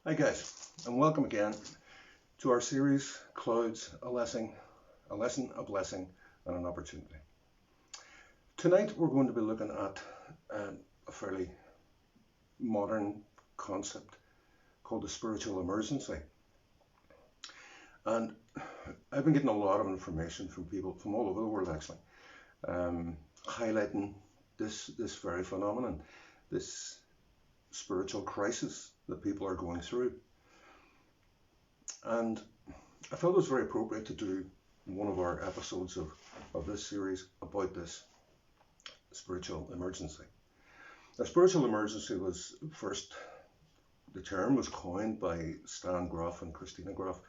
Hi guys, and welcome again to our series Clouds, a lesson, a blessing, and an opportunity. Tonight we're going to be looking at a fairly modern concept called the spiritual emergency. And I've been getting a lot of information from people from all over the world actually, highlighting this very phenomenon, this spiritual crisis that people are going through. And I felt it was very appropriate to do one of our episodes of this series about this spiritual emergency. The spiritual emergency was first, the term was coined by Stan Grof and Christina Grof,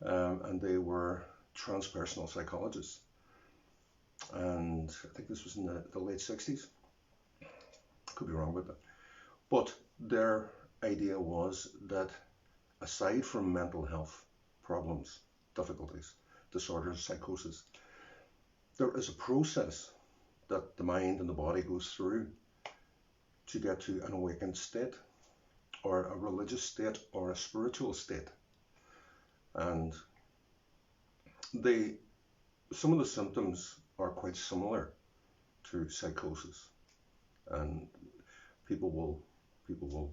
and they were transpersonal psychologists. And I think this was in the late 60s. Could be wrong about that. But their idea was that aside from mental health problems, difficulties, disorders, psychosis, there is a process that the mind and the body goes through to get to an awakened state, or a religious state, or a spiritual state. And some of the symptoms are quite similar to psychosis, and people will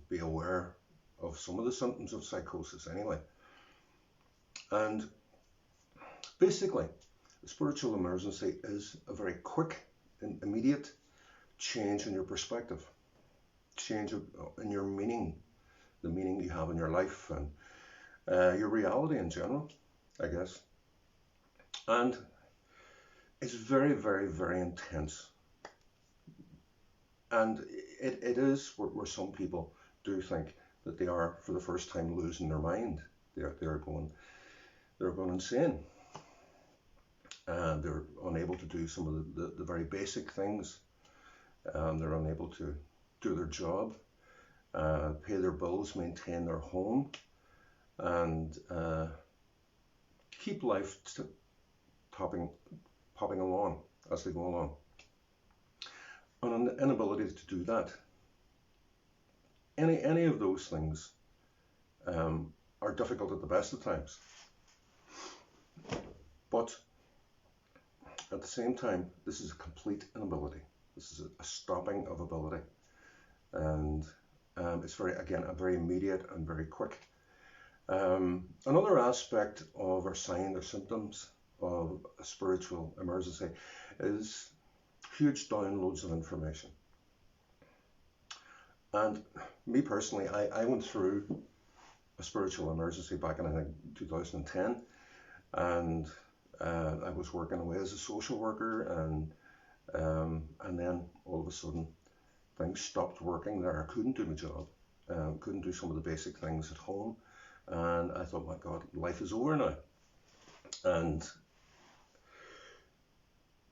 be aware of some of the symptoms of psychosis anyway. And basically, the spiritual emergency is a very quick and immediate change in your perspective, change in your meaning, the meaning you have in your life and your reality in general, I guess. And it's very, very, very intense. And it is where some people do think that they are for the first time losing their mind. They're going insane. And they're unable to do some of the very basic things. They're unable to do their job, pay their bills, maintain their home, and keep life popping along as they go along. And an inability to do that. Any of those things are difficult at the best of times. But at the same time, this is a complete inability. This is a stopping of ability. And it's a very immediate and very quick. Another aspect of or sign or symptoms of a spiritual emergency is huge downloads of information. And me personally, I went through a spiritual emergency back in, I think, 2010, and I was working away as a social worker, and then all of a sudden things stopped working there. I couldn't do my job, couldn't do some of the basic things at home, and I thought, my God, life is over now, and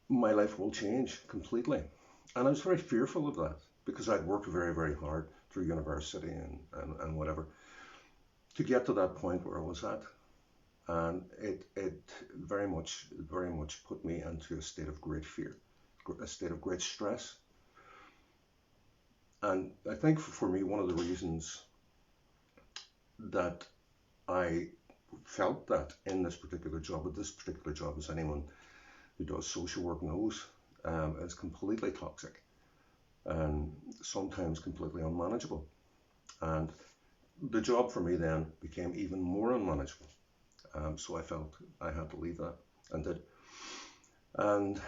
my life will change completely. And I was very fearful of that, because I'd worked very, very hard through university and whatever to get to that point where I was at. And it very much put me into a state of great fear, a state of great stress. And I think for me, one of the reasons that I felt that in this particular job, as anyone who does social work knows, is completely toxic and sometimes completely unmanageable. And the job for me then became even more unmanageable. So I felt I had to leave that, and did. And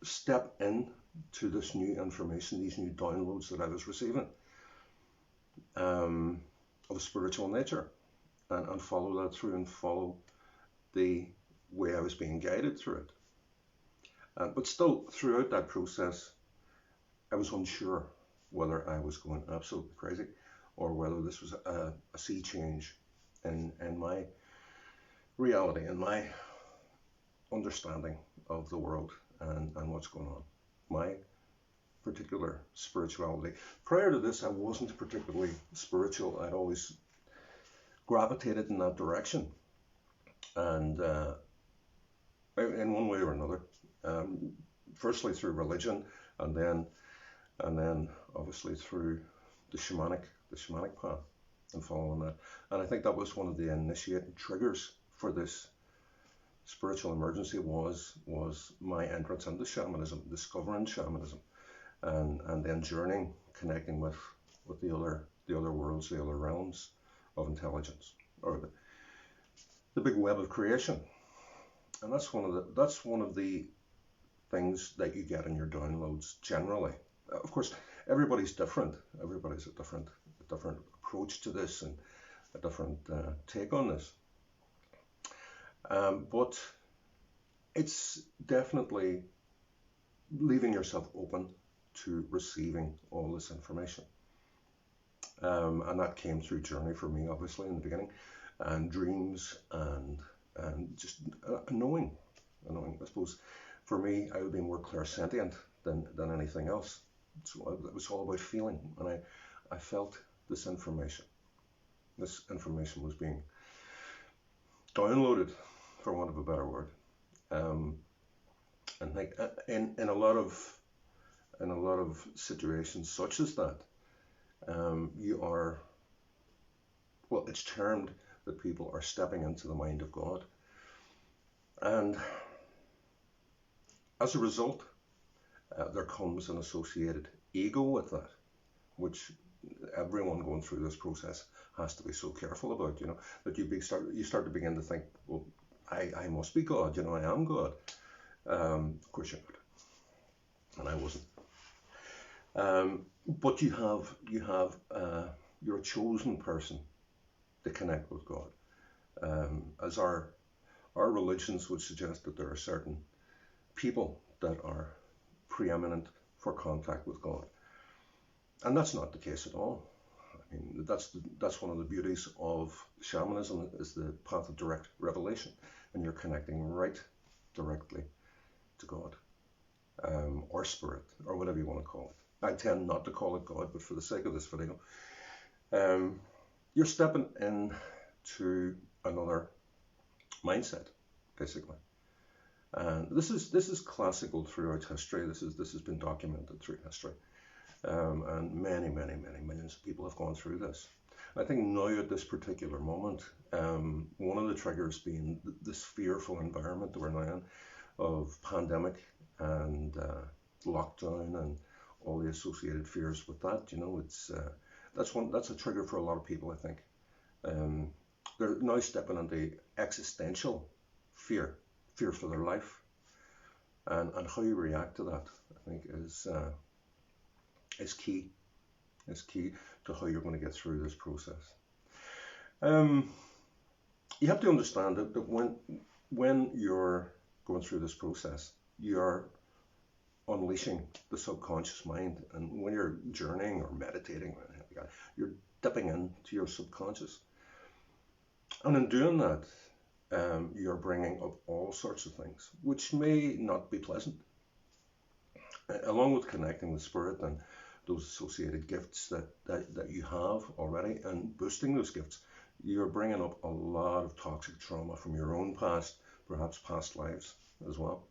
step in to this new information, these new downloads that I was receiving of a spiritual nature, and follow that through, and follow the way I was being guided through it. But still, throughout that process, I was unsure whether I was going absolutely crazy, or whether this was a sea change in my reality, in my understanding of the world and what's going on. My particular spirituality. Prior to this, I wasn't particularly spiritual. I'd always gravitated in that direction, and in one way or another. Firstly through religion, and then obviously through the shamanic path. and following that. And I think that was one of the initiating triggers for this spiritual emergency was my entrance into shamanism, discovering shamanism, and then journeying, connecting with the other worlds, the other realms of intelligence, or the big web of creation. And that's one of the things that you get in your downloads generally. Of course, everybody's different. Everybody's a different approach to this and a different take on this. But it's definitely leaving yourself open to receiving all this information. And that came through journey for me, obviously, in the beginning, and dreams and just knowing. I suppose for me, I would be more clairsentient than anything else. So it was all about feeling, and I felt this information. This information was being downloaded, for want of a better word. And like in a lot of situations such as that, you are, well, it's termed that people are stepping into the mind of God, and as a result, there comes an associated ego with that, which everyone going through this process has to be so careful about, that you start to begin to think, well, I must be God, I am God. Of course you're not, and I wasn't. But you're a chosen person to connect with God. As our religions would suggest that there are certain people that are preeminent for contact with God, and that's not the case at all. I mean, that's one of the beauties of shamanism, is the path of direct revelation, and you're connecting right directly to God, or spirit, or whatever you want to call it. I tend not to call it God, but for the sake of this video, you're stepping into another mindset, basically. And this is classical throughout history. This has been documented through history, and many millions of people have gone through this. I think now at this particular moment, one of the triggers being this fearful environment that we're now in, of pandemic and lockdown and all the associated fears with that. It's that's a trigger for a lot of people, I think. They're now stepping into existential fear for their life, and how you react to that, I think, is key. Is key to how you're going to get through this process. You have to understand that when you're going through this process, you're unleashing the subconscious mind, and when you're journeying or meditating, you're dipping into your subconscious, and in doing that, you're bringing up all sorts of things which may not be pleasant, along with connecting with spirit and those associated gifts that you have already, and boosting those gifts. You're bringing up a lot of toxic trauma from your own past, perhaps past lives as well.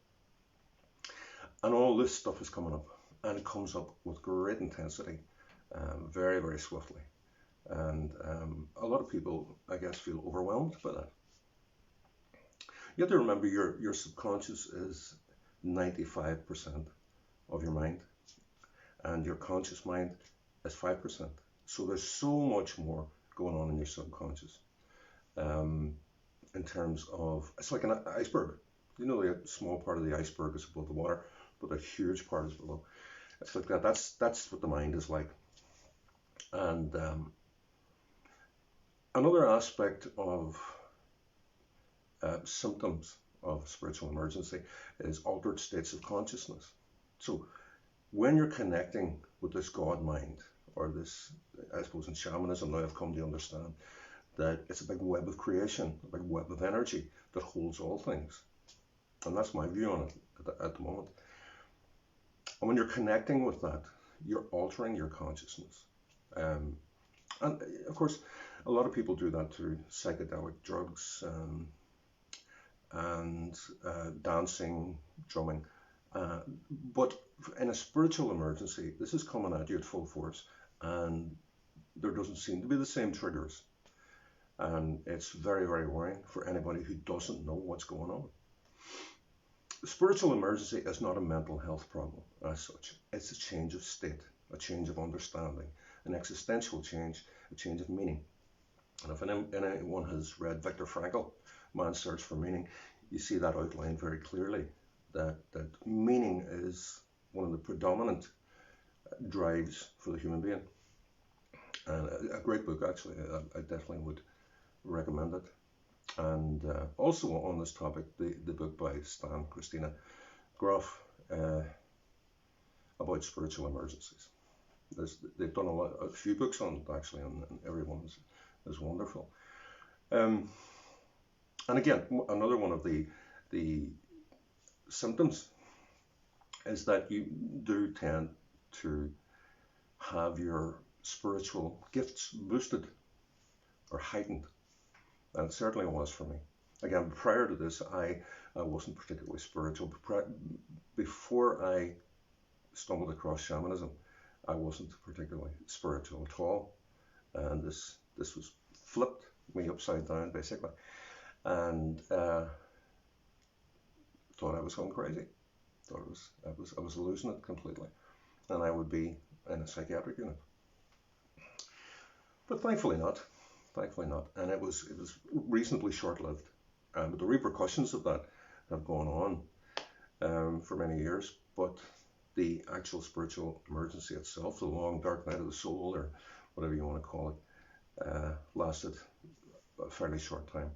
And all this stuff is coming up, and it comes up with great intensity, very swiftly. And a lot of people, I guess, feel overwhelmed by that. You have to remember your subconscious is 95% of your mind, and your conscious mind is 5%. So there's so much more going on in your subconscious. In terms of, it's like an iceberg. The small part of the iceberg is above the water, but the huge part is below. It's like that. That's what the mind is like. And another aspect of symptoms of spiritual emergency is altered states of consciousness. So when you're connecting with this God mind, or this, I suppose in shamanism now I've come to understand that it's a big web of creation, a big web of energy that holds all things. And that's my view on it at the moment. And when you're connecting with that, you're altering your consciousness. And of course, a lot of people do that through psychedelic drugs, and dancing, drumming. But in a spiritual emergency, this is coming at you at full force, and there doesn't seem to be the same triggers. And it's very, very worrying for anybody who doesn't know what's going on. Spiritual emergency is not a mental health problem as such. It's a change of state, a change of understanding, an existential change, a change of meaning. And if anyone has read Viktor Frankl, Man's Search for Meaning, you see that outlined very clearly, that meaning is one of the predominant drives for the human being. And a great book, actually. I definitely would recommend it. And also on this topic, the book by Stan Christina Grof about spiritual emergencies. They've done a few books on it, actually, and every one is wonderful. And again, another one of the symptoms is that you do tend to have your spiritual gifts boosted or heightened. And it certainly was for me. Again, prior to this, I wasn't particularly spiritual. Before I stumbled across shamanism, I wasn't particularly spiritual at all. And this was flipped me upside down, basically. And thought I was going crazy. Thought I was losing it completely. And I would be in a psychiatric unit. But thankfully not. Thankfully not. And it was reasonably short-lived. But the repercussions of that have gone on for many years. But the actual spiritual emergency itself, the long dark night of the soul, or whatever you want to call it, lasted a fairly short time.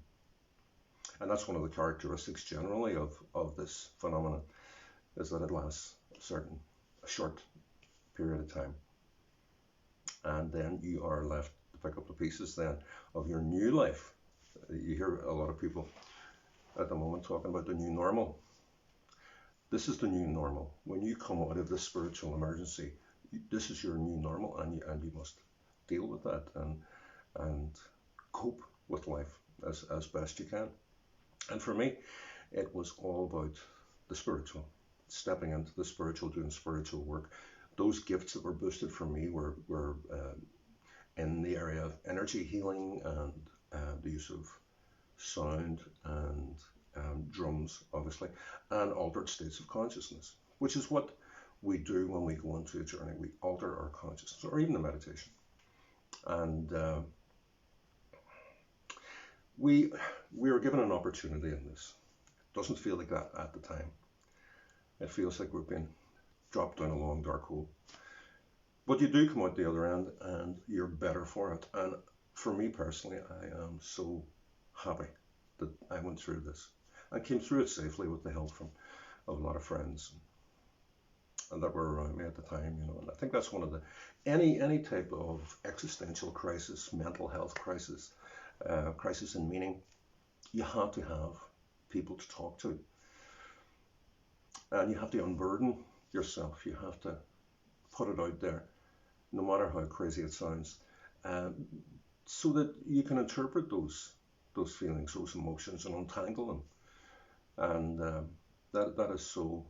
And that's one of the characteristics generally of this phenomenon, is that it lasts a short period of time. And then you are left to pick up the pieces then of your new life. You hear a lot of people at the moment talking about the new normal. This is the new normal. When you come out of this spiritual emergency, this is your new normal, and you must deal with that and cope with life as best you can. And for me, it was all about the spiritual, stepping into the spiritual, doing spiritual work. Those gifts that were boosted for me were in the area of energy healing and the use of sound and drums, obviously, and altered states of consciousness, which is what we do when we go into a journey. We alter our consciousness, or even a meditation. And we are given an opportunity in this. It doesn't feel like that at the time. It feels like we've been dropped down a long dark hole. But you do come out the other end, and you're better for it. And for me personally, I am so happy that I went through this and came through it safely with the help from a lot of friends and that were around me at the time, you know. And I think that's one of the any type of existential crisis, mental health crisis, crisis in meaning, you have to have people to talk to, and you have to unburden yourself. You have to put it out there, no matter how crazy it sounds, so that you can interpret those feelings, those emotions, and untangle them. And that is so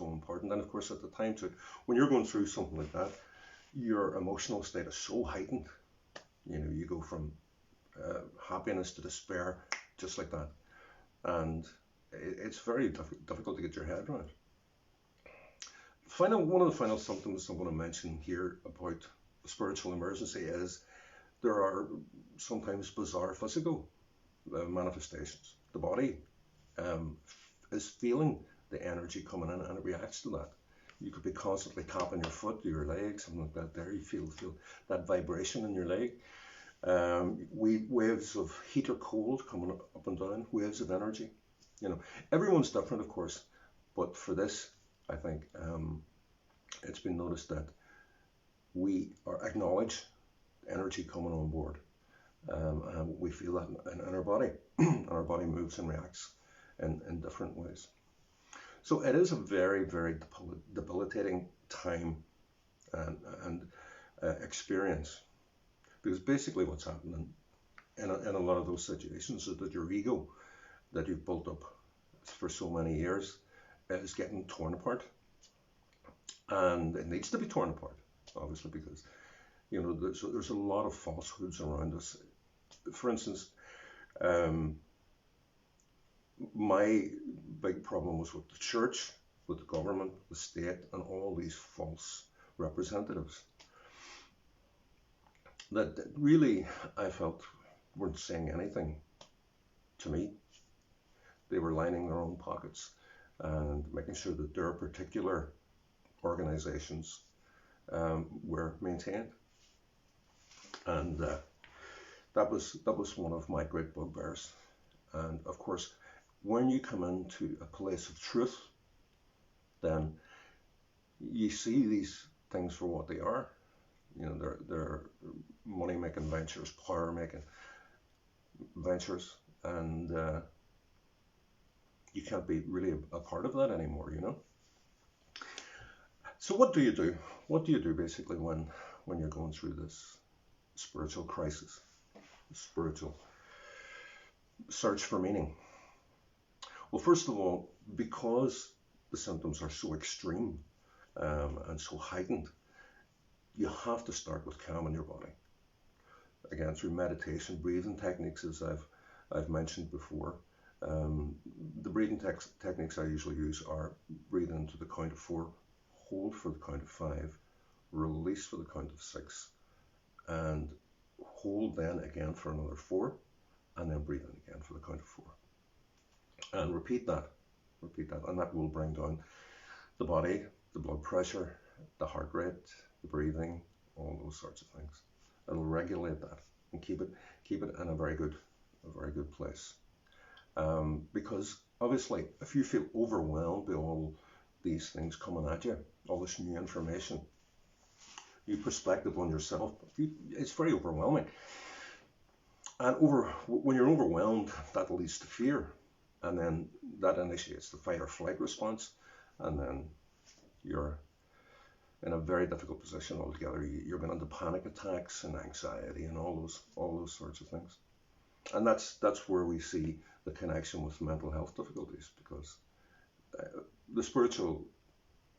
important. And of course, at the time too, when you're going through something like that, your emotional state is so heightened. You know, you go from happiness to despair, just like that. And it's very difficult to get your head around. One of the final symptoms I'm going to mention here about the spiritual emergency is there are sometimes bizarre physical manifestations. The body is feeling the energy coming in, and it reacts to that. You could be constantly tapping your foot, your leg, something like that there. You feel that vibration in your leg. Waves of heat or cold coming up and down, waves of energy. You know, everyone's different, of course, but for this, I think it's been noticed that we acknowledge energy coming on board, and we feel that in our body, and our body moves and reacts in different ways. So it is a very, very debilitating time and experience, because basically what's happening in a lot of those situations is that your ego that you've built up for so many years is getting torn apart. And it needs to be torn apart, obviously, because You know, there's a lot of falsehoods around us. For instance, um, my big problem was with the church, with the government, the state, and all these false representatives that really I felt weren't saying anything to me. They were lining their own pockets and making sure that their particular organizations were maintained. And that was one of my great bugbears. And of course, when you come into a place of truth, then you see these things for what they are. You know, they're money-making ventures, power-making ventures, and you can't be really a part of that anymore, you know. So what do you do? What do you do basically when you're going through this spiritual crisis, spiritual search for meaning? Well, first of all, because the symptoms are so extreme and so heightened, you have to start with calming your body. Again, through meditation, breathing techniques, as I've mentioned before. The breathing techniques I usually use are breathe into the count of 4, hold for the count of 5, release for the count of 6, and hold then again for another 4, and then breathe in again for the count of 4. And repeat that, and that will bring down the body, the blood pressure, the heart rate, the breathing, all those sorts of things. It'll regulate that and keep it in a very good place. Because obviously, if you feel overwhelmed by all these things coming at you, all this new information, new perspective on yourself, it's very overwhelming. And when you're overwhelmed, that leads to fear, and then that initiates the fight or flight response, and then you're in a very difficult position altogether. You're going into panic attacks and anxiety and all those sorts of things. And that's where we see the connection with mental health difficulties, because the spiritual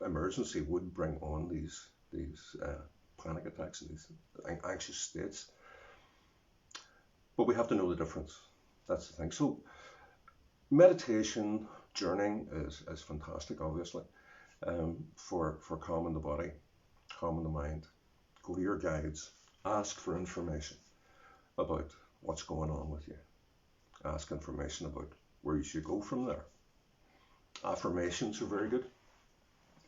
emergency would bring on these panic attacks and these anxious states. But we have to know the difference. That's the thing. So meditation, journeying is fantastic, obviously, for calming the body, calming the mind. Go to your guides, ask for information about what's going on with you. Ask information about where you should go from there. Affirmations are very good.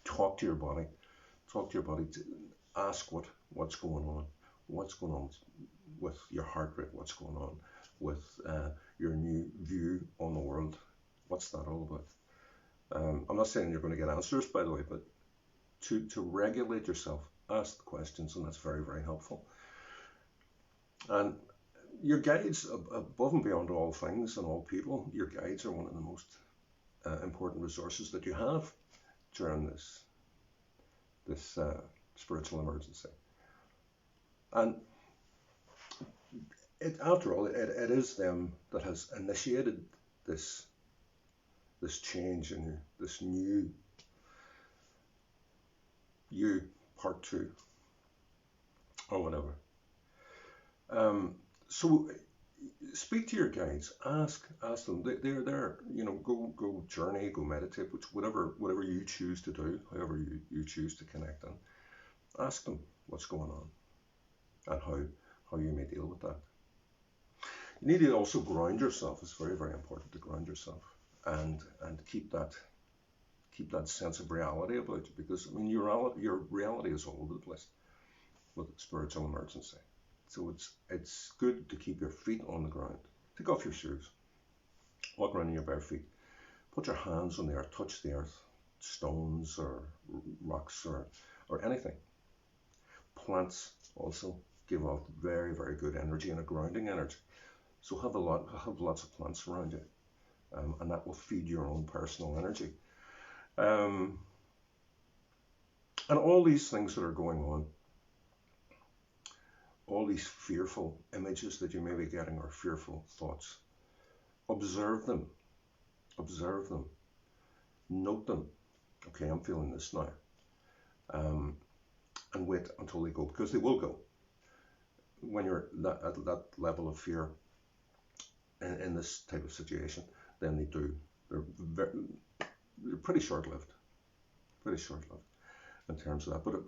Talk to your body. Ask what's going on. What's going on with your heart rate? What's going on with your new view on the world? What's that all about? I'm not saying you're going to get answers, by the way, but to regulate yourself, ask the questions, and that's very, very helpful. And your guides, above and beyond all things and all people, your guides are one of the most important resources that you have during this spiritual emergency. And after all, it is them that has initiated this change in you, this new you, part 2, or whatever. So speak to your guides, ask them. They're there, you know. Go journey, go meditate, whatever you choose to do, however you choose to connect in. Ask them what's going on and how you may deal with that. You need to also ground yourself. It's very, very important to ground yourself and keep that sense of reality about you, because I mean your reality is all over the place with spiritual emergency. So it's good to keep your feet on the ground. Take off your shoes. Walk around in your bare feet. Put your hands on the earth. Touch the earth. Stones or rocks or anything. Plants also give off very, very good energy and a grounding energy. So have lots of plants around you, and that will feed your own personal energy. And all these things that are going on, all these fearful images that you may be getting, or fearful thoughts, observe them, note them. Okay, I'm feeling this now, and wait until they go, because they will go. when you're at that level of fear in this type of situation, then they're very, they're pretty short-lived, in terms of that. But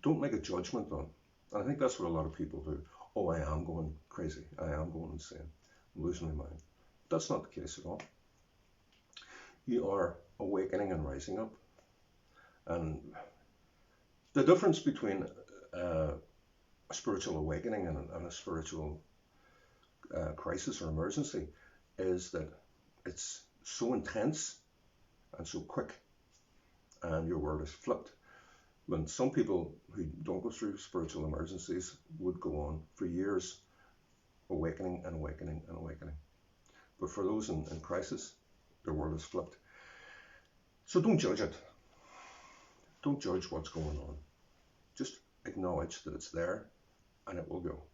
don't make a judgment on. And I think that's what a lot of people do. Oh, I am going crazy. I am going insane. I'm losing my mind. That's not the case at all. You are awakening and rising up. And the difference between a spiritual awakening and a spiritual crisis or emergency is that it's so intense and so quick, and your world is flipped. When some people who don't go through spiritual emergencies would go on for years, awakening and awakening and awakening. But for those in crisis, their world is flipped. So don't judge it. Don't judge what's going on. Just acknowledge that it's there and it will go.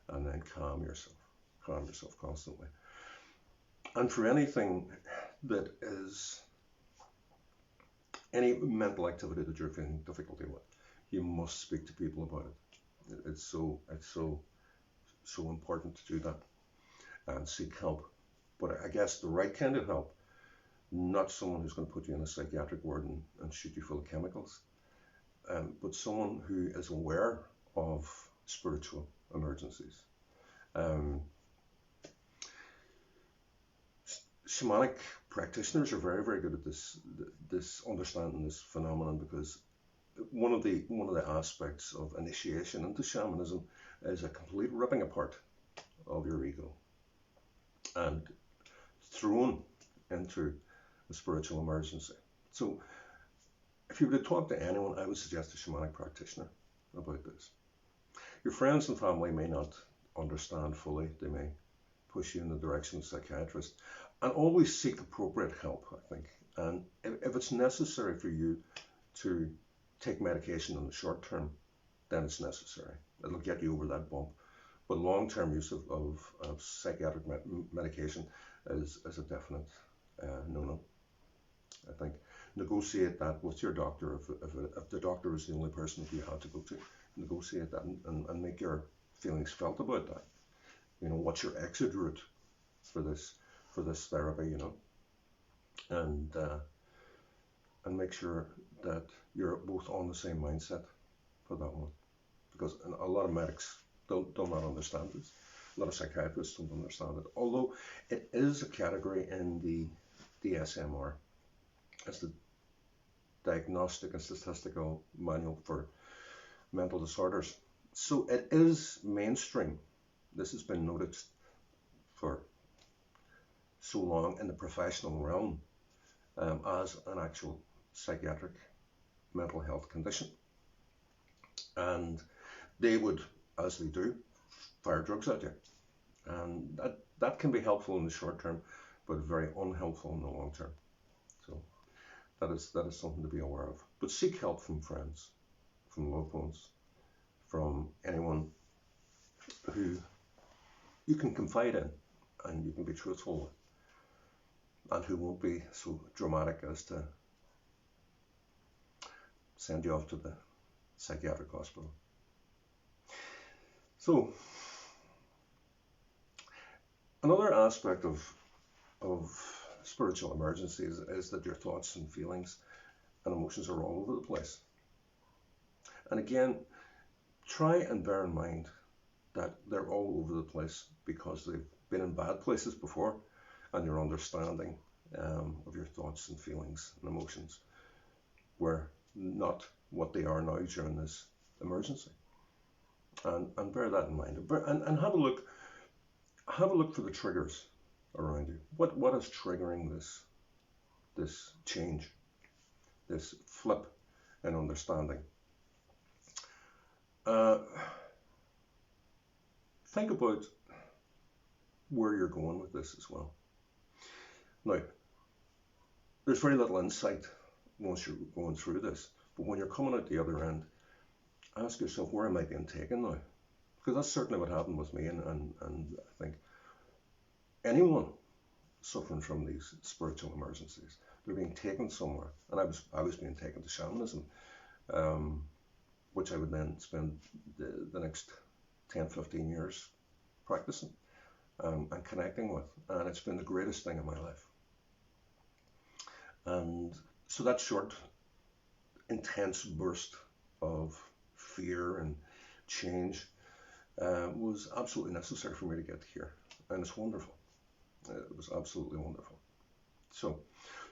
And then calm yourself constantly. And for anything that is any mental activity that you're feeling difficulty with, you must speak to people about it. It's so important to do that and seek help. But I guess the right kind of help, not someone who's going to put you in a psychiatric ward and shoot you full of chemicals, but someone who is aware of spiritual emergencies. Shamanic practitioners are very, very good at this understanding this phenomenon, because one of the aspects of initiation into shamanism is a complete ripping apart of your ego and thrown into a spiritual emergency. So if you were to talk to anyone, I would suggest a shamanic practitioner about this. Your friends and family may not understand fully. They may push you in the direction of a psychiatrist. And always seek appropriate help, I think. And if it's necessary for you to take medication in the short term, then it's necessary. It'll get you over that bump. But long-term use of psychiatric medication is a definite no-no. I think negotiate that with your doctor. If the doctor is the only person that you have to go to, negotiate that and make your feelings felt about that. You know, what's your exit route for this therapy, you know, and make sure that you're both on the same mindset for that one, because a lot of medics do not understand this. A lot of psychiatrists don't understand it, although it is a category in the DSM-R. It's the Diagnostic and Statistical Manual for Mental Disorders. So it is mainstream. This has been noticed for so long in the professional realm as an actual psychiatric mental health condition. And they would, as they do, fire drugs at you. And that can be helpful in the short term, but very unhelpful in the long term. So that is something to be aware of. But seek help from friends, from loved ones, from anyone who you can confide in and you can be truthful with, and who won't be so dramatic as to send you off to the psychiatric hospital. So another aspect of spiritual emergencies is that your thoughts and feelings and emotions are all over the place. And again, try and bear in mind that they're all over the place because they've been in bad places before, and your understanding of your thoughts and feelings and emotions were not what they are now during this emergency. And bear that in mind. And have a look for the triggers around you. What is triggering this change, this flip in understanding? Think about where you're going with this as well. Now, there's very little insight once you're going through this, but when you're coming out the other end, ask yourself, where am I being taken now? Because that's certainly what happened with me, and I think anyone suffering from these spiritual emergencies, they're being taken somewhere. And I was being taken to shamanism, which I would then spend the next 10, 15 years practicing and connecting with, and it's been the greatest thing in my life. And so that short, intense burst of fear and change was absolutely necessary for me to get here, and it's wonderful. It was absolutely wonderful. So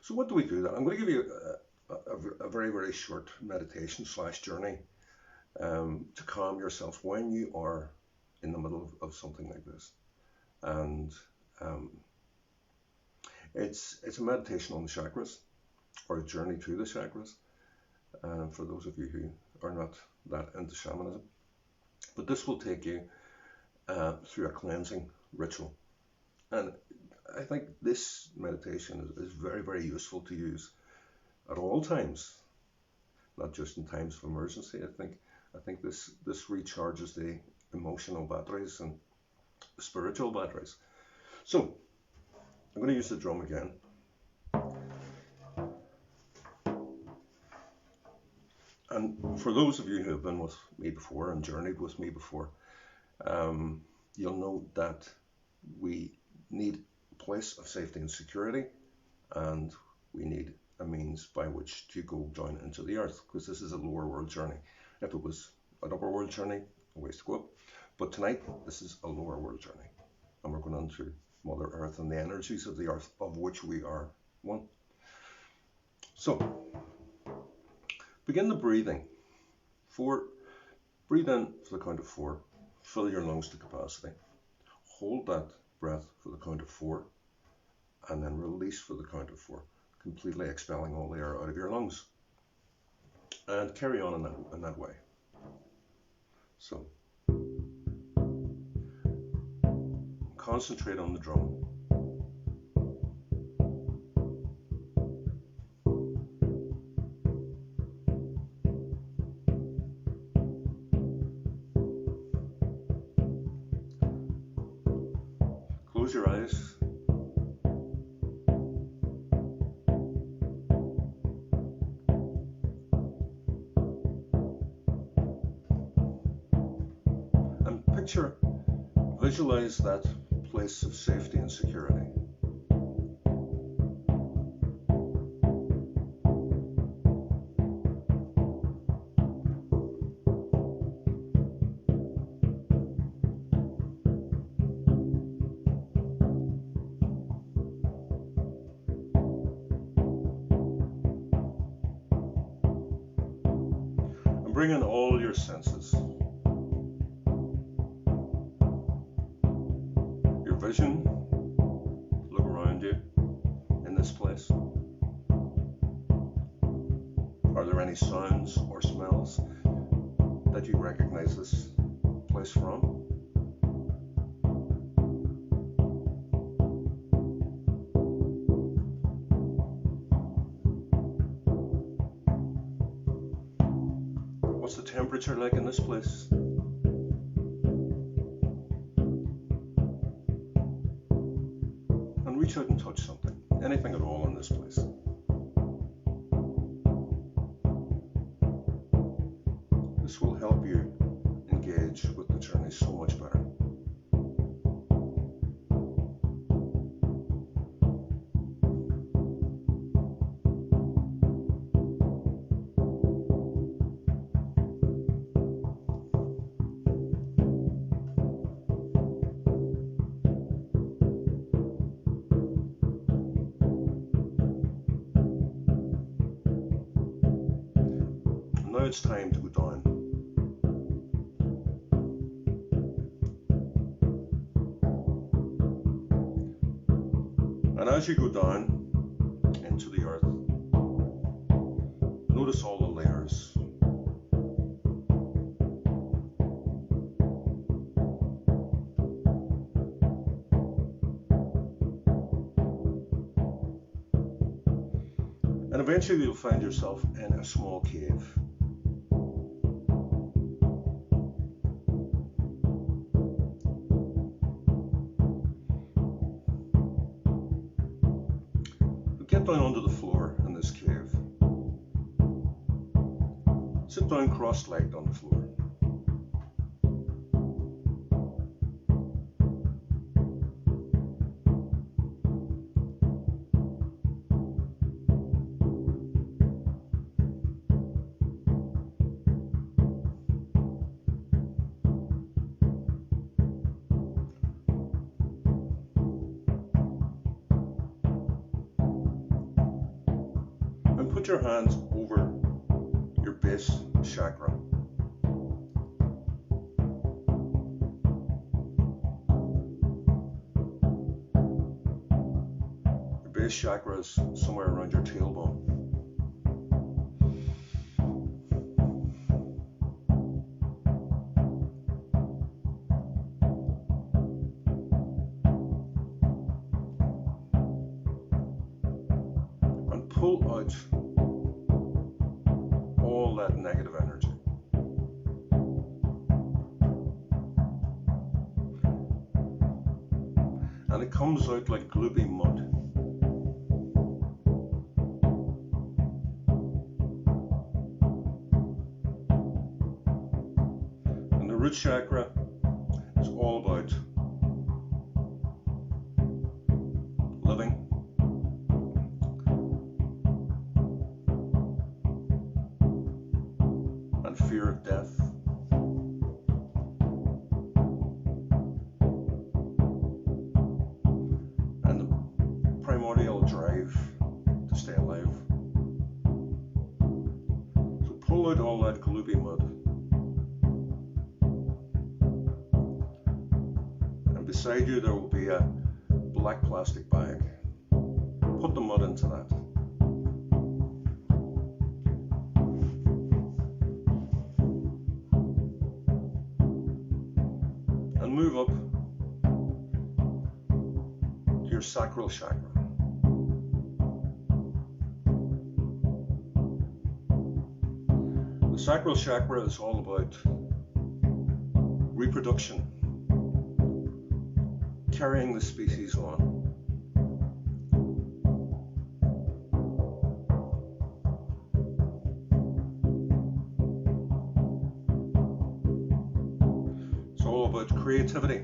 what do we do then? I'm going to give you a very, very short meditation / journey to calm yourself when you are in the middle of something like this. And it's a meditation on the chakras, or a journey through the chakras, for those of you who are not that into shamanism. But this will take you through a cleansing ritual. And I think this meditation is very, very useful to use at all times, not just in times of emergency. I think this recharges the emotional batteries and the spiritual batteries. So I'm going to use the drum again. And for those of you who have been with me before and journeyed with me before, you'll know that we need a place of safety and security, and we need a means by which to go down into the earth, because this is a lower world journey. If it was an upper world journey, a ways to go up. But tonight, this is a lower world journey, and we're going into Mother Earth and the energies of the earth, of which we are one. So, begin the breathing. Breathe in for the count of 4. Fill your lungs to capacity. Hold that breath for the count of 4, and then release for the count of 4, completely expelling all the air out of your lungs. And carry on in that way. So, concentrate on the drum. Close your eyes. And visualize that place of safety and security. And bring in all your senses. Vision, look around you in this place. Are there any sounds or smells that you recognize this place from? What's the temperature like in this place? Reach out and touch something, anything at all in this place. This will help you engage with the journey so much better. Now it's time to go down. And as you go down into the earth, notice all the layers. And eventually you'll find yourself in a small cave. Get down onto the floor in this cave. Sit down cross-legged on the floor. put your hands over your base chakra. Your base chakra is somewhere around your tailbone. And pull out all that negative energy. And it comes out like gloopy mud. And the root chakra is all about living, and fear of death. And the primordial drive to stay alive. So pull out all that gloopy mud. And beside you there will be a black plastic bag. Put the mud into that. And move up to your sacral chakra. The sacral chakra is all about reproduction, carrying the species on. It's all about creativity.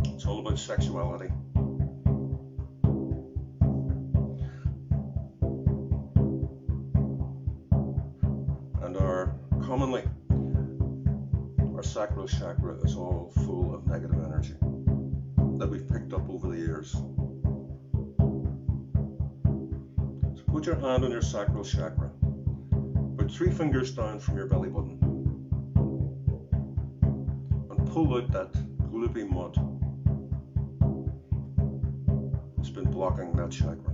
It's all about sexuality. And commonly, our sacral chakra is all full of negative energy that we've picked up over the years. So put your hand on your sacral chakra, about 3 fingers down from your belly button, and pull out that gloopy mud that's been blocking that chakra.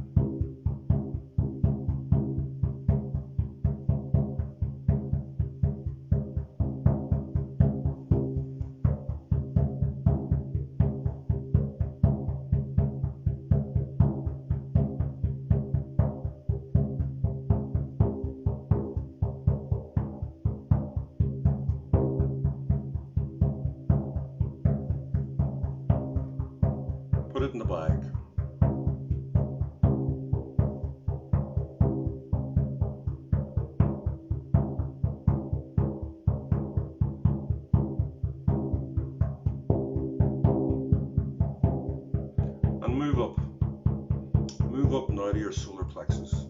Put it in the bag. And move up. Move up now to your solar plexus.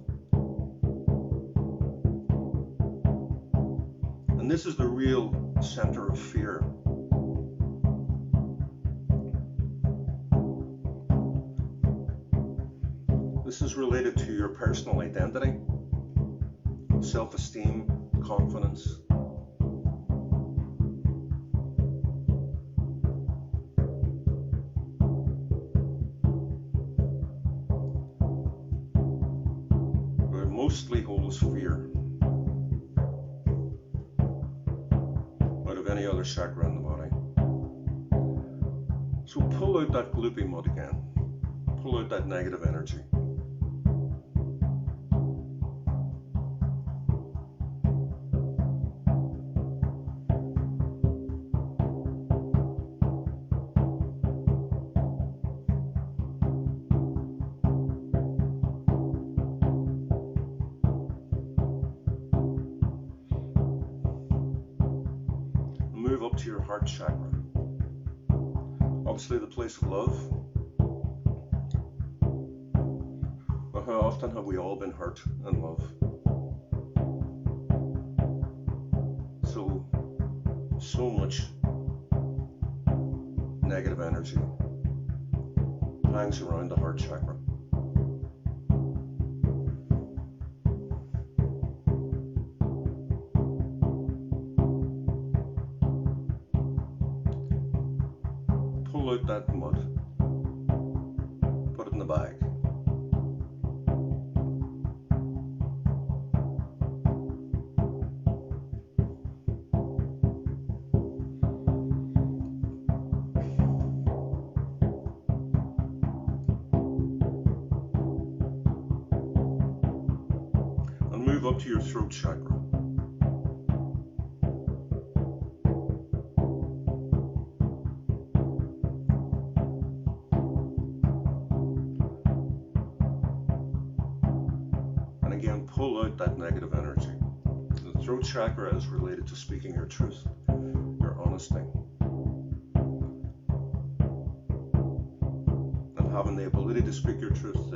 And this is the real center of fear. This is related to your personal identity, self-esteem, confidence. But it mostly holds fear out of any other chakra in the body. So pull out that gloopy mud again. Pull out that negative energy. Move up to your heart chakra. Obviously the place of love. But how often have we all been hurt in love? So much negative energy hangs around the heart chakra. pull out that mud, put it in the bag. And move up to your throat chakra. Again, pull out that negative energy. The throat chakra is related to speaking your truth, your honesty, and having the ability to speak your truth,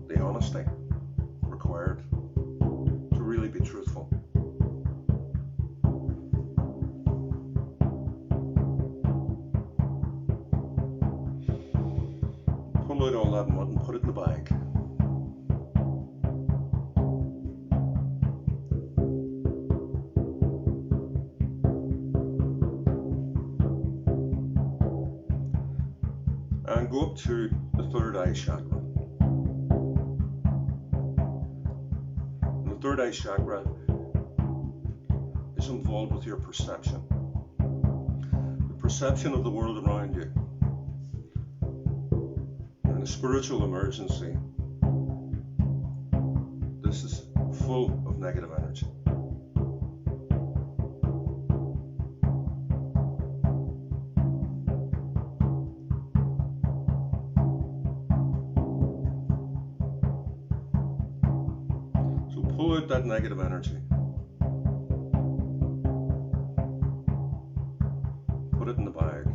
the honesty required to really be truthful. Pull out all that mud and put it in the bag. And go up to the third eye chakra. And the third eye chakra is involved with your perception. The perception of the world around you. In a spiritual emergency, this is full of negative energy. Pull out that negative energy. Put it in the bag.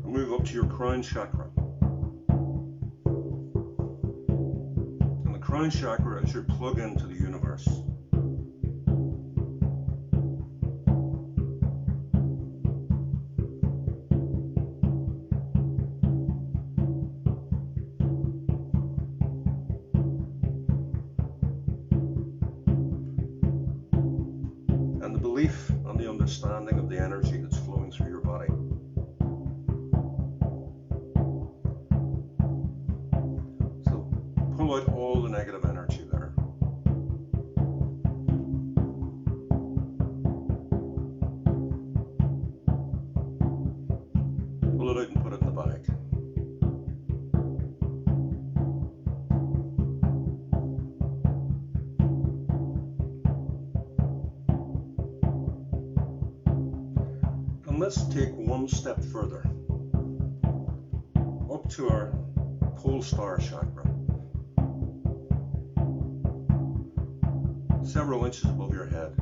Move up to your crown chakra. Crown chakra is your plug into the universe. And the belief and the understanding of the energy that's flowing through your body. Pull out all the negative energy there. Pull it out and put it in the bag. And let's take one step further. Up to our pole star chakra. Several inches above your head.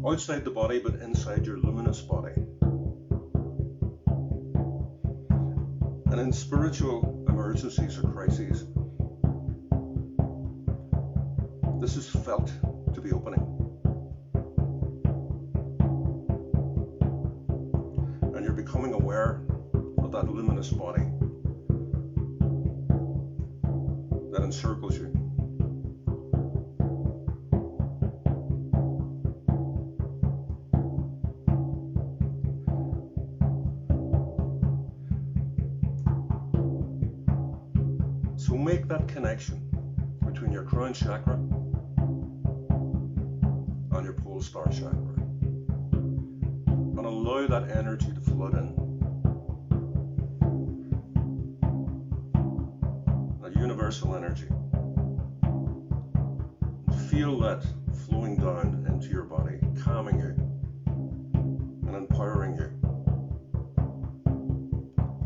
Outside the body, but inside your luminous body. And in spiritual emergencies or crises, this is felt to be opening. And you're becoming aware of that luminous body that encircles you. So make that connection between your crown chakra and your pole star chakra. And allow that energy to flood in. That universal energy. Feel that flowing down into your body, calming you and empowering you.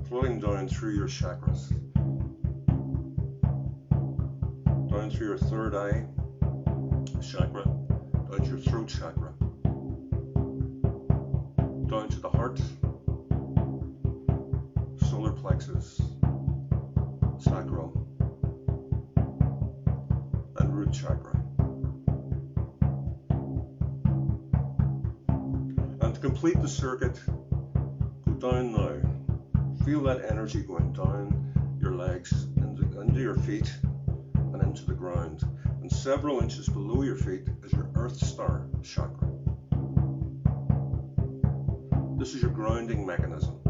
Flowing down through your chakras. Down through your third eye chakra, down to your throat chakra, down to the heart, solar plexus, sacral, and root chakra. complete the circuit, go down now. Feel that energy going down your legs, into your feet and into the ground. And several inches below your feet is your Earth Star chakra. This is your grounding mechanism.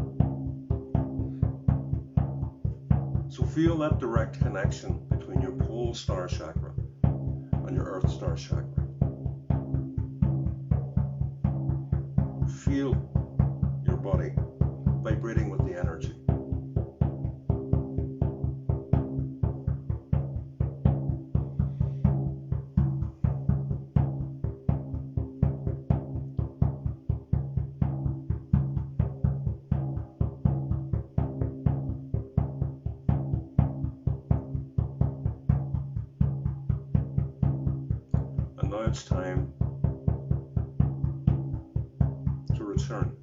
So feel that direct connection between your Pole Star chakra and your Earth Star chakra. Feel your body vibrating with the energy. And now it's time to return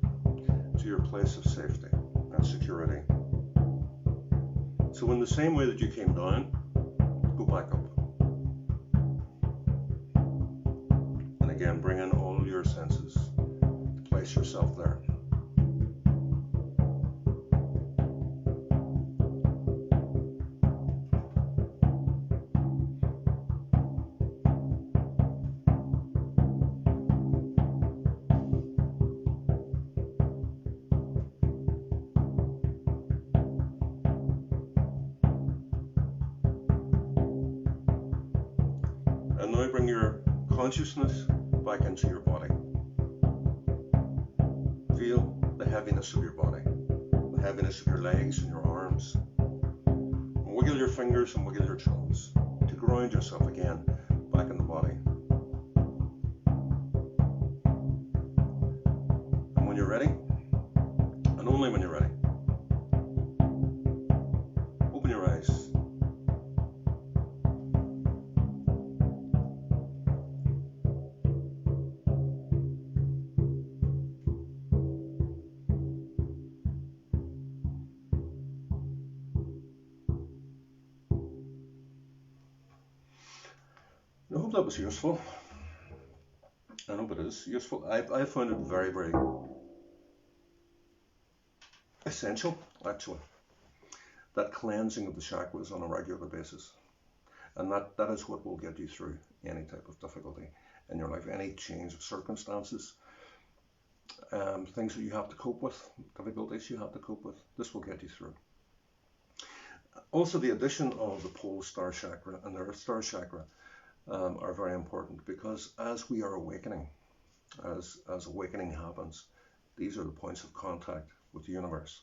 to your place of safety and security. So in the same way that you came down, go back up. And again, bring in all your senses. Place yourself there. And now bring your consciousness back into your body. Feel the heaviness of your body, the heaviness of your legs and your arms. Wiggle your fingers and wiggle your toes to ground yourself again back in the body. And when you're ready, and only when you're ready, open your eyes. I hope that was useful. I hope it is useful. I found it very, very essential, actually, that cleansing of the chakras on a regular basis. And that is what will get you through any type of difficulty in your life, any change of circumstances, things that you have to cope with, difficulties you have to cope with. This will get you through. Also, the addition of the Pole Star chakra and the Earth Star chakra are very important, because as we are awakening, as awakening happens, these are the points of contact with the universe.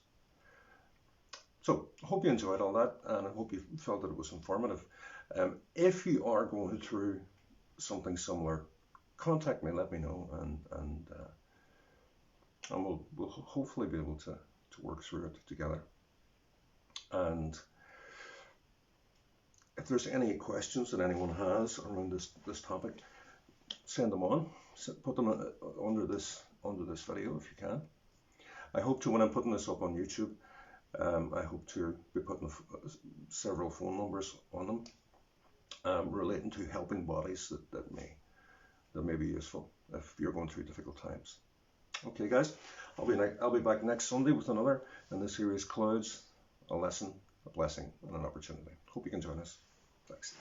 So I hope you enjoyed all that, and I hope you felt that it was informative. If you are going through something similar, contact me, let me know, and we'll hopefully be able to work through it together. And if there's any questions that anyone has around this topic, send them on. Put them under this video if you can. I hope to, when I'm putting this up on YouTube, I hope to be putting several phone numbers on them relating to helping bodies that may be useful if you're going through difficult times. Okay, guys, I'll be back next Sunday with another in the series Clouds, a lesson, a blessing, and an opportunity. Hope you can join us. Thanks.